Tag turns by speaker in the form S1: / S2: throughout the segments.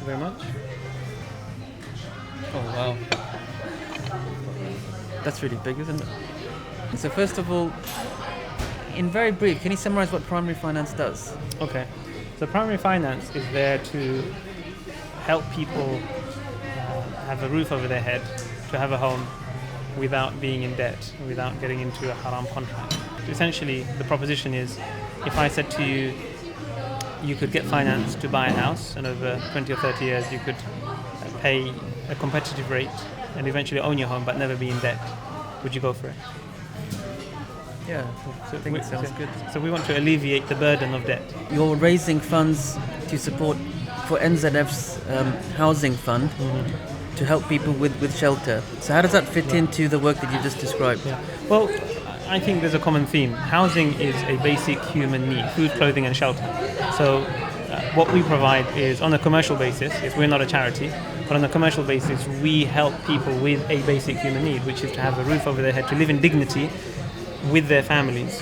S1: you very much.
S2: Oh wow, that's really big, isn't it? So first of all, in very brief, can you summarize what primary finance does?
S1: Okay, so primary finance is there to help people have a roof over their head, to have a home without being in debt, without getting into a haram contract. Essentially, the proposition is, if I said to you, you could get finance to buy a house, and over 20 or 30 years you could pay a competitive rate and eventually own your home but never be in debt, would you go for it?
S2: Yeah, I think it sounds good.
S1: So we want to alleviate the burden of debt.
S2: You're raising funds to support for NZF's housing fund to help people with shelter. So how does that fit into the work that you just described?
S1: Yeah. Well, I think there's a common theme. Housing is a basic human need: food, clothing, and shelter. So what we provide is on a commercial basis. We're not a charity, but on a commercial basis, we help people with a basic human need, which is to have a roof over their head, to live in dignity with their families,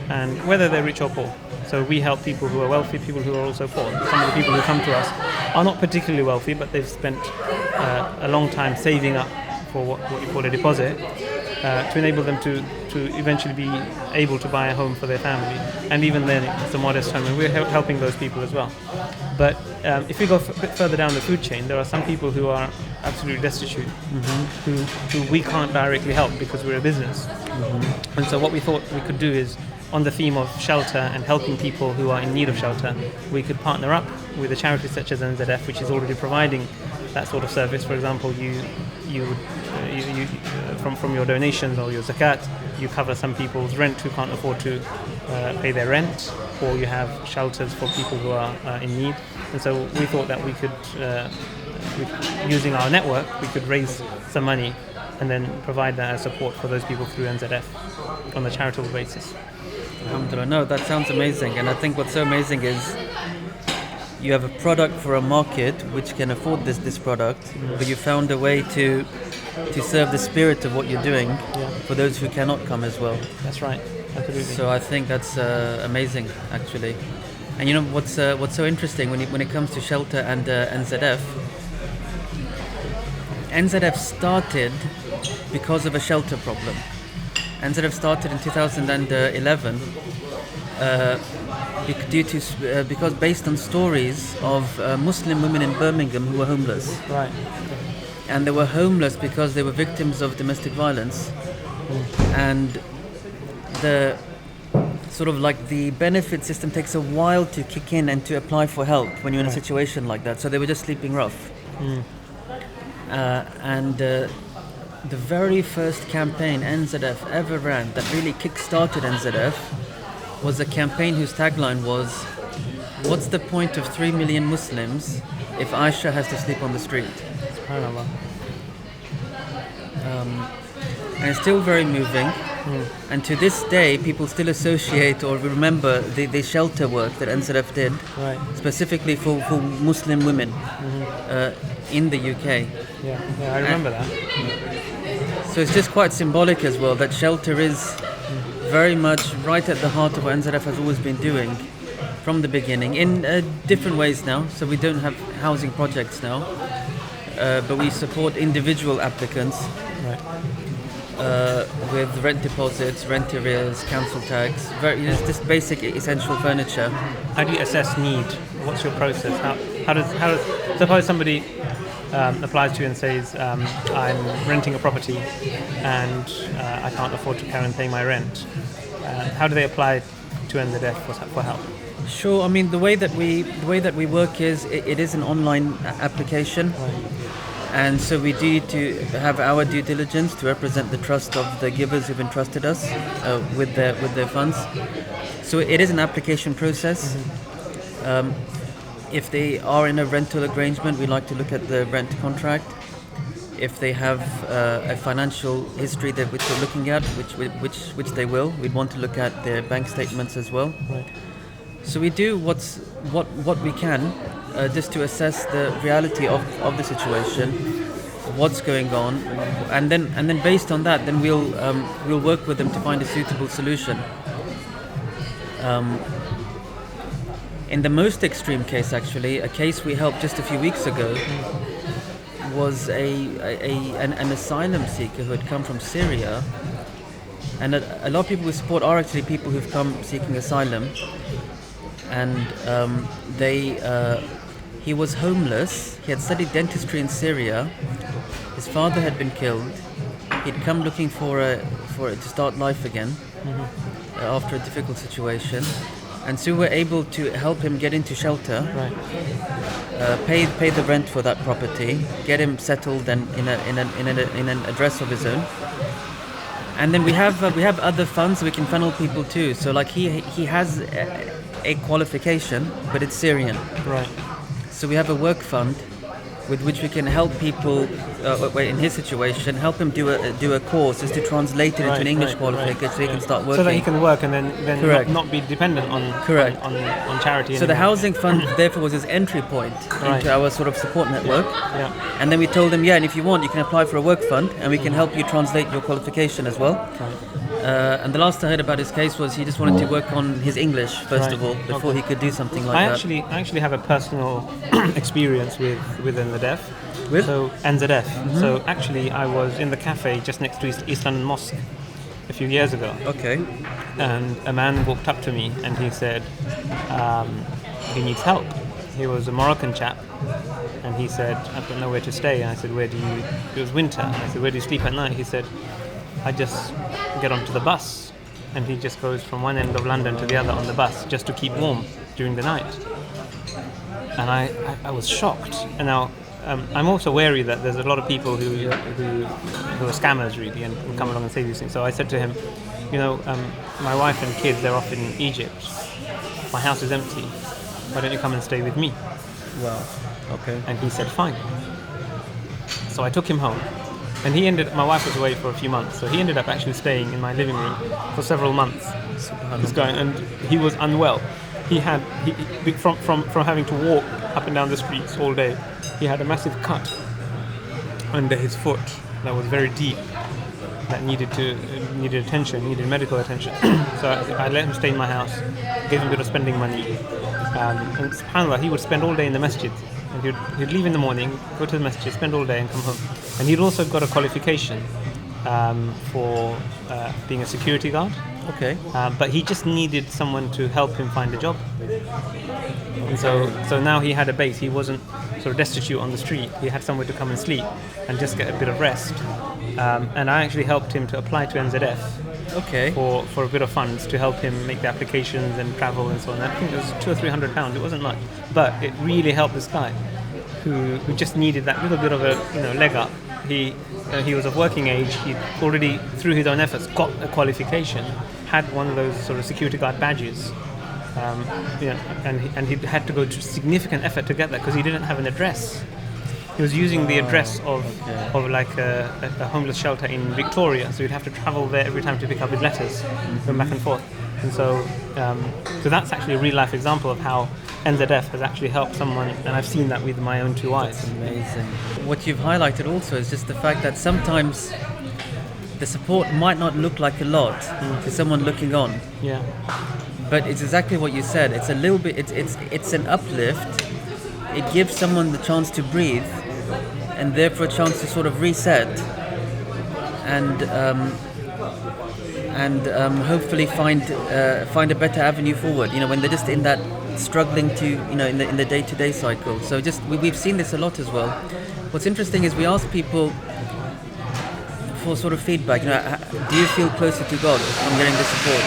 S1: and whether they're rich or poor. So we help people who are wealthy, people who are also poor. Some of the people who come to us are not particularly wealthy, but they've spent a long time saving up for what you call a deposit, to enable them to eventually be able to buy a home for their family. And even then, it's a modest home, and we're helping those people as well. But if we go a bit further down the food chain, there are some people who are absolutely destitute, who we can't directly help because we're a business. And so what we thought we could do is, on the theme of shelter and helping people who are in need of shelter, we could partner up with a charity such as NZF, which is already providing that sort of service. For example, you from your donations or your zakat, you cover some people's rent who can't afford to pay their rent, or you have shelters for people who are in need. And so we thought that we could, using our network, we could raise some money and then provide that as support for those people through NZF on a charitable basis.
S2: Alhamdulillah. No, that sounds amazing. And I think what's so amazing is you have a product for a market which can afford this product, but you found a way to serve the spirit of what you're doing for those who cannot come as well.
S1: That's right. Absolutely.
S2: So I think that's amazing, actually. And you know what's so interesting when it comes to shelter and NZF. NZF started because of a shelter problem. NZF started in 2011 because based on stories of Muslim women in Birmingham who were homeless.
S1: Right.
S2: And they were homeless because they were victims of domestic violence. And the sort of like the benefit system takes a while to kick in and to apply for help when you're in a situation like that. So they were just sleeping rough. The very first campaign NZF ever ran that really kick-started NZF was a campaign whose tagline was, "What's the point of 3 million Muslims if Aisha has to sleep on the street?"
S1: SubhanAllah.
S2: And it's still very moving. And to this day, people still associate or remember the shelter work that NZF did, specifically for Muslim women in the UK.
S1: Yeah, I remember that.
S2: So it's just quite symbolic as well that shelter is very much right at the heart of what NZF has always been doing from the beginning, in different ways now. So we don't have housing projects now, but we support individual applicants with rent deposits, rent arrears, council tax, just basic essential furniture.
S1: How do you assess need? What's your process? How does suppose somebody applies to you and says, I'm renting a property and I can't afford to carry on paying my rent. How do they apply to NZF for help?
S2: Sure. I mean, the way that we work is it is an online application, and so we do to have our due diligence to represent the trust of the givers who've entrusted us with their funds. So it is an application process. If they are in a rental arrangement, we like to look at the rent contract. If they have a financial history that which we're looking at, which they will, we'd want to look at their bank statements as well.
S1: Right.
S2: So we do what we can just to assess the reality of the situation, what's going on, and then based on that, then we'll work with them to find a suitable solution. In the most extreme case, actually, a case we helped just a few weeks ago was an asylum seeker who had come from Syria. And a lot of people we support are actually people who've come seeking asylum. And he was homeless. He had studied dentistry in Syria. His father had been killed. He'd come looking to start life again after a difficult situation. And so we were able to help him get into shelter, pay the rent for that property, get him settled and in an address of his own. And then we have other funds we can funnel people to. So like he has a qualification, but it's Syrian.
S1: Right.
S2: So we have a work fund with which we can help people in his situation, help him do a course, just to translate it into an English qualification, so he can start working.
S1: So that he can work and then not be dependent on charity.
S2: So the housing fund therefore was his entry point into our sort of support network.
S1: Yeah.
S2: And then we told him, and if you want, you can apply for a work fund, and we can help you translate your qualification as well. And the last I heard about his case was he just wanted to work on his English first of all before he could do something like that.
S1: I actually have a personal experience with NZF.
S2: With?
S1: So NZF. So actually, I was in the cafe just next to East London Mosque a few years ago.
S2: Okay.
S1: And a man walked up to me and he said he needs help. He was a Moroccan chap, and he said, I've got nowhere to stay. And I said, it was winter. And I said, where do you sleep at night? He said, I just get onto the bus. And he just goes from one end of London to the other on the bus just to keep warm during the night. And I was shocked. And now I'm also wary that there's a lot of people who are scammers really and come along and say these things. So I said to him, my wife and kids, they're off in Egypt. My house is empty. Why don't you come and stay with me?
S2: Wow. Okay.
S1: And he said, fine. So I took him home. And my wife was away for a few months, so he ended up actually staying in my living room for several months. And he was unwell. From having to walk up and down the streets all day, he had a massive cut under his foot that was very deep, that needed attention, needed medical attention. So I let him stay in my house, gave him a bit of spending money, and subhanAllah, he would spend all day in the masjid. And he'd leave in the morning, go to the masjid, spend all day and come home. And he'd also got a qualification for being a security guard.
S2: Okay.
S1: But he just needed someone to help him find a job. And so now he had a base. He wasn't sort of destitute on the street. He had somewhere to come and sleep and just get a bit of rest. And I actually helped him to apply to NZF.
S2: Okay.
S1: For a bit of funds to help him make the applications and travel and so on. I think it was £200 or £300. It wasn't much, but it really helped this guy who just needed that little bit of a leg up. He was of working age. He already, through his own efforts, got a qualification, had one of those sort of security guard badges, and he had to go to significant effort to get that because he didn't have an address. He was using the address of like a homeless shelter in Victoria, so he'd have to travel there every time to pick up his letters, go back and forth. And so that's actually a real life example of how NZF has actually helped someone, and I've seen that with my own two eyes.
S2: That's amazing. What you've highlighted also is just the fact that sometimes the support might not look like a lot to someone looking on.
S1: Yeah.
S2: But it's exactly what you said. It's a little bit. It's an uplift. It gives someone the chance to breathe, and therefore a chance to sort of reset, and hopefully find a better avenue forward. When they're just in that struggling to, in the day-to-day cycle. So we've seen this a lot as well. What's interesting is we ask people for sort of feedback. Do you feel closer to God from getting the support?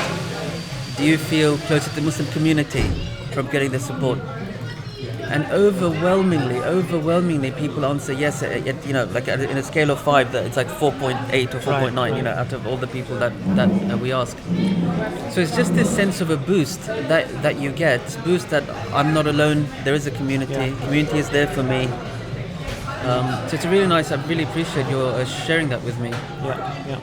S2: Do you feel closer to the Muslim community from getting the support? And overwhelmingly, people answer yes. Like in a scale of 5, that it's like 4.8 or 4.9. Out of all the people that we ask. So it's just this sense of a boost that you get. Boost that I'm not alone. There is a community.
S1: Yeah.
S2: Community is there for me. So it's really nice. I really appreciate your sharing that with me.
S1: Yeah.